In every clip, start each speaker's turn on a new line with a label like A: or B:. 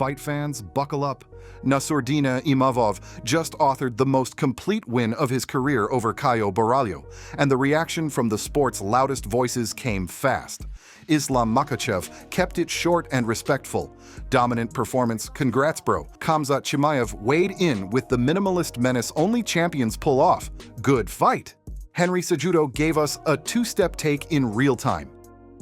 A: Fight fans, buckle up. Nassourdine Imavov just authored the most complete win of his career over Caio Borralho, and the reaction from the sport's loudest voices came fast. Islam Makhachev kept it short and respectful. Dominant performance, congrats bro. Khamzat Chimaev weighed in with the minimalist menace only champions pull off. Good fight. Henry Cejudo gave us a two-step take in real time.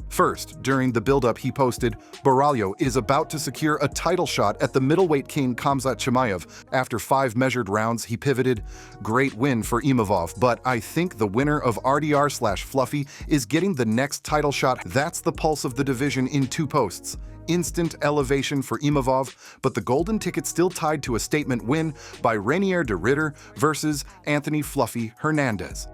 A: First, during the build-up he posted, Borralho is about to secure a title shot at the middleweight king Khamzat Chimaev. After 5 measured rounds, he pivoted. Great win for Imavov, but I think the winner of RDR/Fluffy is getting the next title shot. That's the pulse of the division in 2 posts. Instant elevation for Imavov, but the golden ticket still tied to a statement win by Reinier de Ridder versus Anthony Fluffy Hernandez.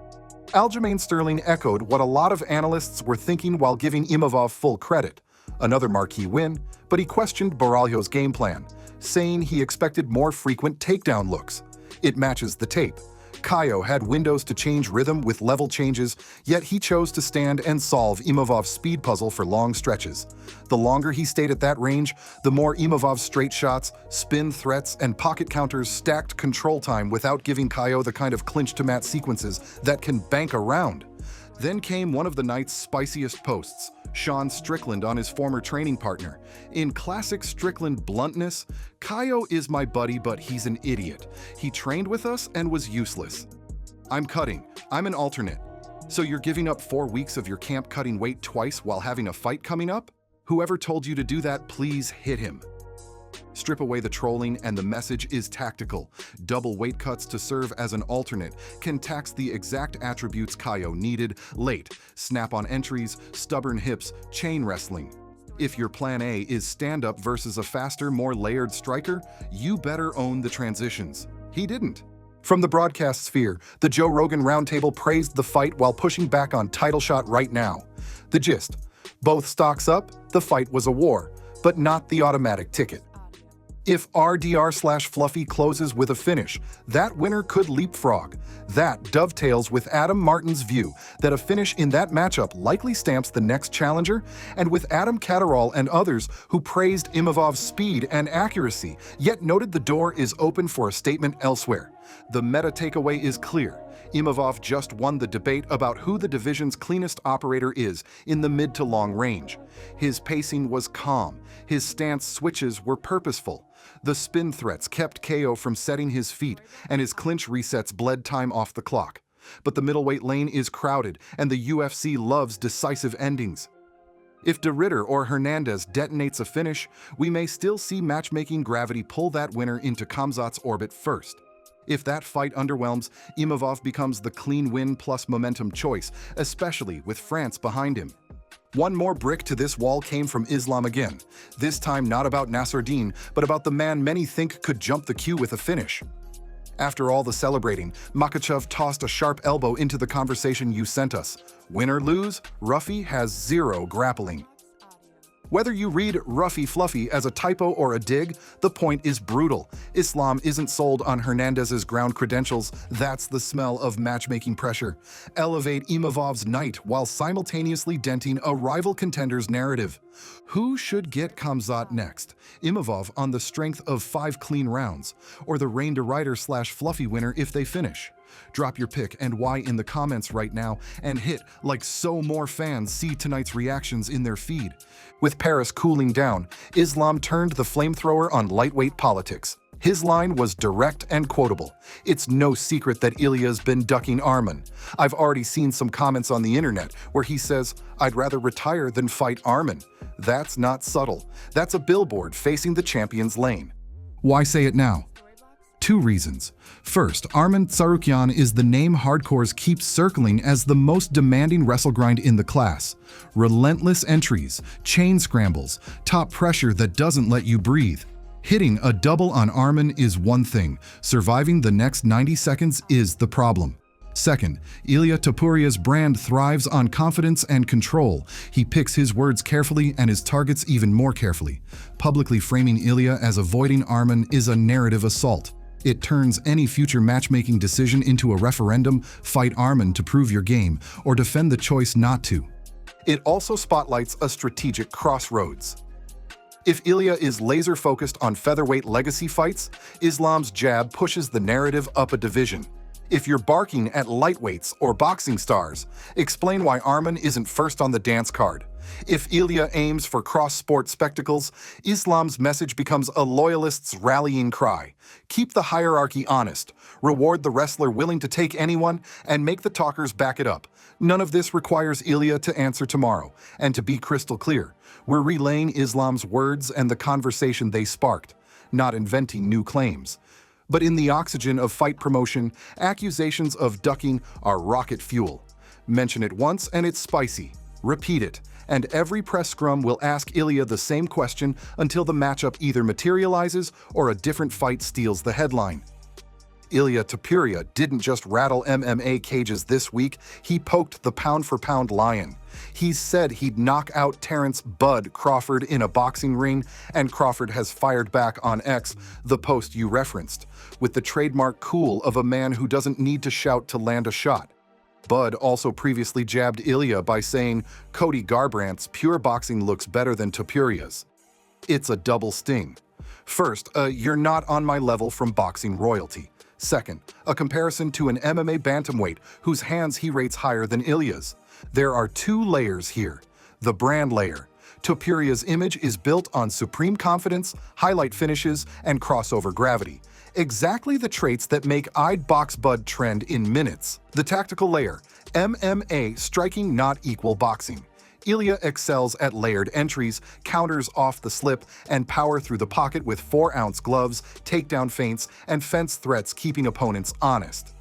A: Aljamain Sterling echoed what a lot of analysts were thinking while giving Imavov full credit. Another marquee win, but he questioned Borralho's game plan, saying he expected more frequent takedown looks. It matches the tape. Caio had windows to change rhythm with level changes, yet he chose to stand and solve Imavov's speed puzzle for long stretches. The longer he stayed at that range, the more Imavov's straight shots, spin threats, and pocket counters stacked control time without giving Caio the kind of clinch-to-mat sequences that can bank a round. Then came one of the night's spiciest posts, Strickland on his former training partner. In classic Strickland bluntness, Caio is my buddy, but he's an idiot. He trained with us and was useless. I'm cutting. I'm an alternate. So you're giving up 4 weeks of your camp cutting weight twice while having a fight coming up? Whoever told you to do that, please hit him. Strip away the trolling and the message is tactical. Double weight cuts to serve as an alternate can tax the exact attributes Caio needed: late, snap-on entries, stubborn hips, chain wrestling. If your plan A is stand-up versus a faster, more layered striker, you better own the transitions. He didn't. From the broadcast sphere, the Joe Rogan Roundtable praised the fight while pushing back on title shot right now. The gist: both stocks up, the fight was a war, but not the automatic ticket. If RDR/Fluffy closes with a finish, that winner could leapfrog. That dovetails with Adam Martin's view that a finish in that matchup likely stamps the next challenger, and with Adam Catterall and others who praised Imavov's speed and accuracy, yet noted the door is open for a statement elsewhere. The meta takeaway is clear. Imavov just won the debate about who the division's cleanest operator is in the mid to long range. His pacing was calm. His stance switches were purposeful. The spin threats kept Caio from setting his feet, and his clinch resets bled time off the clock. But the middleweight lane is crowded, and the UFC loves decisive endings. If de Ridder or Hernandez detonates a finish, we may still see matchmaking gravity pull that winner into Khamzat's orbit first. If that fight underwhelms, Imavov becomes the clean win plus momentum choice, especially with France behind him. One more brick to this wall came from Islam again, this time not about Nassourdine, but about the man many think could jump the queue with a finish. After all the celebrating, Makhachev tossed a sharp elbow into the conversation you sent us. Win or lose, Ruffy has 0 grappling. Whether you read Ruffy Fluffy as a typo or a dig, the point is brutal. Islam isn't sold on Hernandez's ground credentials. That's the smell of matchmaking pressure. Elevate Imavov's night while simultaneously denting a rival contender's narrative. Who should get Khamzat next? Imavov on the strength of 5 clean rounds, or the Reinier de Ridder/Fluffy winner if they finish? Drop your pick and why in the comments right now, and hit like so more fans see tonight's reactions in their feed. With Paris cooling down, Islam turned the flamethrower on lightweight politics. His line was direct and quotable. It's no secret that Ilia's been ducking Arman. I've already seen some comments on the internet where he says, "I'd rather retire than fight Arman." That's not subtle. That's a billboard facing the champion's lane. Why say it now? 2 reasons. First, Arman Tsarukyan is the name hardcores keep circling as the most demanding wrestle grind in the class. Relentless entries, chain scrambles, top pressure that doesn't let you breathe. Hitting a double on Arman is one thing, surviving the next 90 seconds is the problem. Second, Ilia Topuria's brand thrives on confidence and control. He picks his words carefully and his targets even more carefully. Publicly framing Ilia as avoiding Arman is a narrative assault. It turns any future matchmaking decision into a referendum: fight Arman to prove your game, or defend the choice not to. It also spotlights a strategic crossroads. If Ilia is laser-focused on featherweight legacy fights, Islam's jab pushes the narrative up a division. If you're barking at lightweights or boxing stars, explain why Arman isn't first on the dance card. If Ilia aims for cross-sport spectacles, Islam's message becomes a loyalist's rallying cry. Keep the hierarchy honest, reward the wrestler willing to take anyone, and make the talkers back it up. None of this requires Ilia to answer tomorrow. And to be crystal clear, we're relaying Islam's words and the conversation they sparked, not inventing new claims. But in the oxygen of fight promotion, accusations of ducking are rocket fuel. Mention it once and it's spicy. Repeat it, and every press scrum will ask Ilia the same question until the matchup either materializes or a different fight steals the headline. Ilia Topuria didn't just rattle MMA cages this week, he poked the pound-for-pound lion. He said he'd knock out Terence "Bud" Crawford in a boxing ring, and Crawford has fired back on X, the post you referenced, with the trademark cool of a man who doesn't need to shout to land a shot. Bud also previously jabbed Ilia by saying Cody Garbrandt's pure boxing looks better than Topuria's. It's a double sting. First, you're not on my level from boxing royalty. Second, a comparison to an MMA bantamweight whose hands he rates higher than Ilia's. There are two layers here. The brand layer. Topuria's image is built on supreme confidence, highlight finishes, and crossover gravity. Exactly the traits that make I'd box Bud trend in minutes. The tactical layer. MMA striking not equal boxing. Ilia excels at layered entries, counters off the slip, and power through the pocket with 4-ounce gloves, takedown feints, and fence threats keeping opponents honest.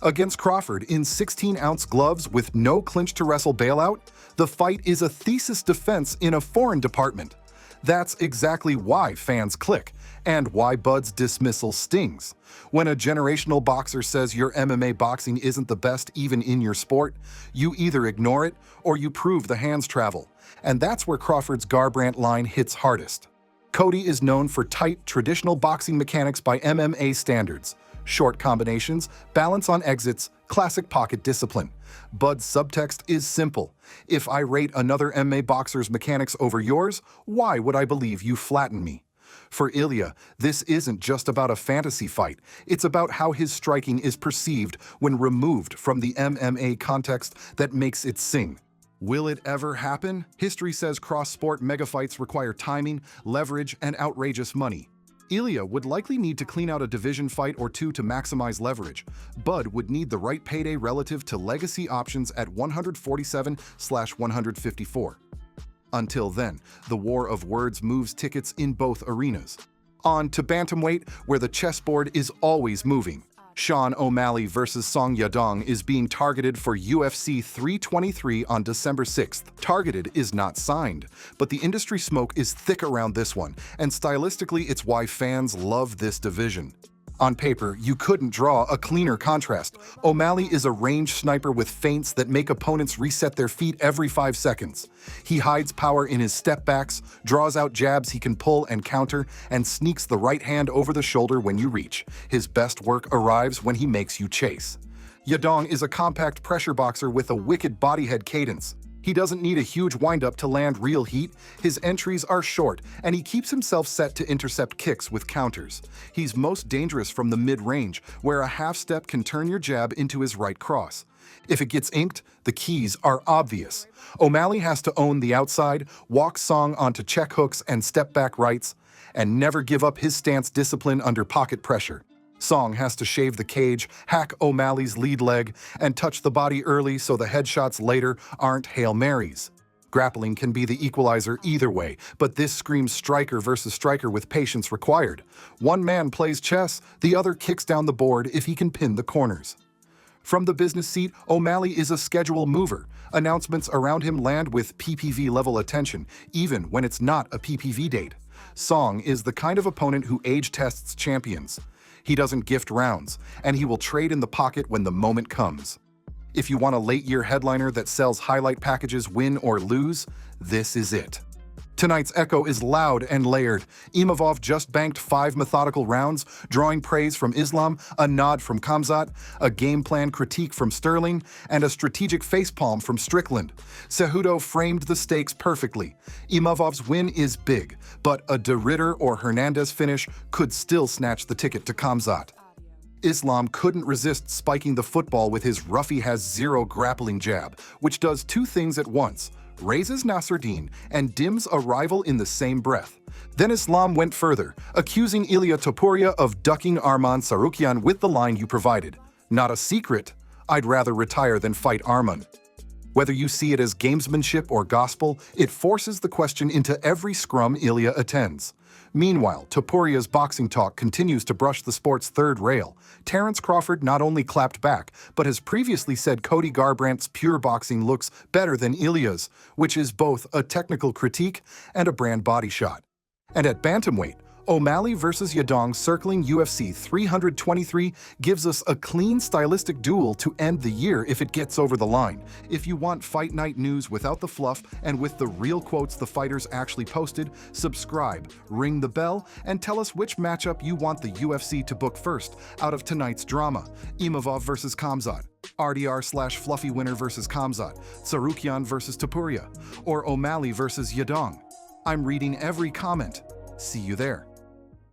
A: Against Crawford in 16-ounce gloves with no clinch to wrestle bailout, the fight is a thesis defense in a foreign department. That's exactly why fans click, and why Bud's dismissal stings. When a generational boxer says your MMA boxing isn't the best even in your sport, you either ignore it or you prove the hands travel. And that's where Crawford's Garbrandt line hits hardest. Cody is known for tight, traditional boxing mechanics by MMA standards. Short combinations, balance on exits, classic pocket discipline. Bud's subtext is simple. If I rate another MMA boxer's mechanics over yours, why would I believe you flatten me? For Ilia, this isn't just about a fantasy fight. It's about how his striking is perceived when removed from the MMA context that makes it sing. Will it ever happen? History says cross-sport megafights require timing, leverage, and outrageous money. Ilia would likely need to clean out a division fight or two to maximize leverage. Bud would need the right payday relative to legacy options at 147/154. Until then, the war of words moves tickets in both arenas. On to bantamweight, where the chessboard is always moving. Sean O'Malley vs. Song Yadong is being targeted for UFC 323 on December 6th. Targeted is not signed, but the industry smoke is thick around this one, and stylistically it's why fans love this division. On paper, you couldn't draw a cleaner contrast. O'Malley is a range sniper with feints that make opponents reset their feet every 5 seconds. He hides power in his step backs, draws out jabs he can pull and counter, and sneaks the right hand over the shoulder when you reach. His best work arrives when he makes you chase. Yadong is a compact pressure boxer with a wicked bodyhead cadence. He doesn't need a huge windup to land real heat. His entries are short, and he keeps himself set to intercept kicks with counters. He's most dangerous from the mid-range, where a half step can turn your jab into his right cross. If it gets inked, the keys are obvious. O'Malley has to own the outside, walk Song onto check hooks and step back rights, and never give up his stance discipline under pocket pressure. Song has to shave the cage, hack O'Malley's lead leg, and touch the body early so the headshots later aren't Hail Marys. Grappling can be the equalizer either way, but this screams striker versus striker with patience required. One man plays chess, the other kicks down the board if he can pin the corners. From the business seat, O'Malley is a schedule mover. Announcements around him land with PPV-level attention, even when it's not a PPV date. Song is the kind of opponent who age tests champions. He doesn't gift rounds, and he will trade in the pocket when the moment comes. If you want a late-year headliner that sells highlight packages win or lose, this is it. Tonight's echo is loud and layered. Imavov just banked 5 methodical rounds, drawing praise from Islam, a nod from Khamzat, a game plan critique from Sterling, and a strategic facepalm from Strickland. Cejudo framed the stakes perfectly. Imavov's win is big, but a De Ridder or Hernandez finish could still snatch the ticket to Khamzat. Islam couldn't resist spiking the football with his rough-he-has-zero grappling jab, which does 2 things at once: raises Nassourdine and dims a rival in the same breath. Then Islam went further, accusing Ilia Topuria of ducking Arman Tsarukyan with the line you provided. Not a secret, I'd rather retire than fight Arman. Whether you see it as gamesmanship or gospel, it forces the question into every scrum Ilia attends. Meanwhile, Topuria's boxing talk continues to brush the sport's third rail. Terence Crawford not only clapped back, but has previously said Cody Garbrandt's pure boxing looks better than Ilia's, which is both a technical critique and a brand body shot. And at bantamweight, O'Malley vs. Yadong circling UFC 323 gives us a clean stylistic duel to end the year if it gets over the line. If you want fight night news without the fluff and with the real quotes the fighters actually posted, subscribe, ring the bell, and tell us which matchup you want the UFC to book first out of tonight's drama. Imavov vs. Khamzat, RDR/Fluffy winner vs. Khamzat, Tsarukyan vs. Topuria, or O'Malley vs. Yadong. I'm reading every comment. See you there.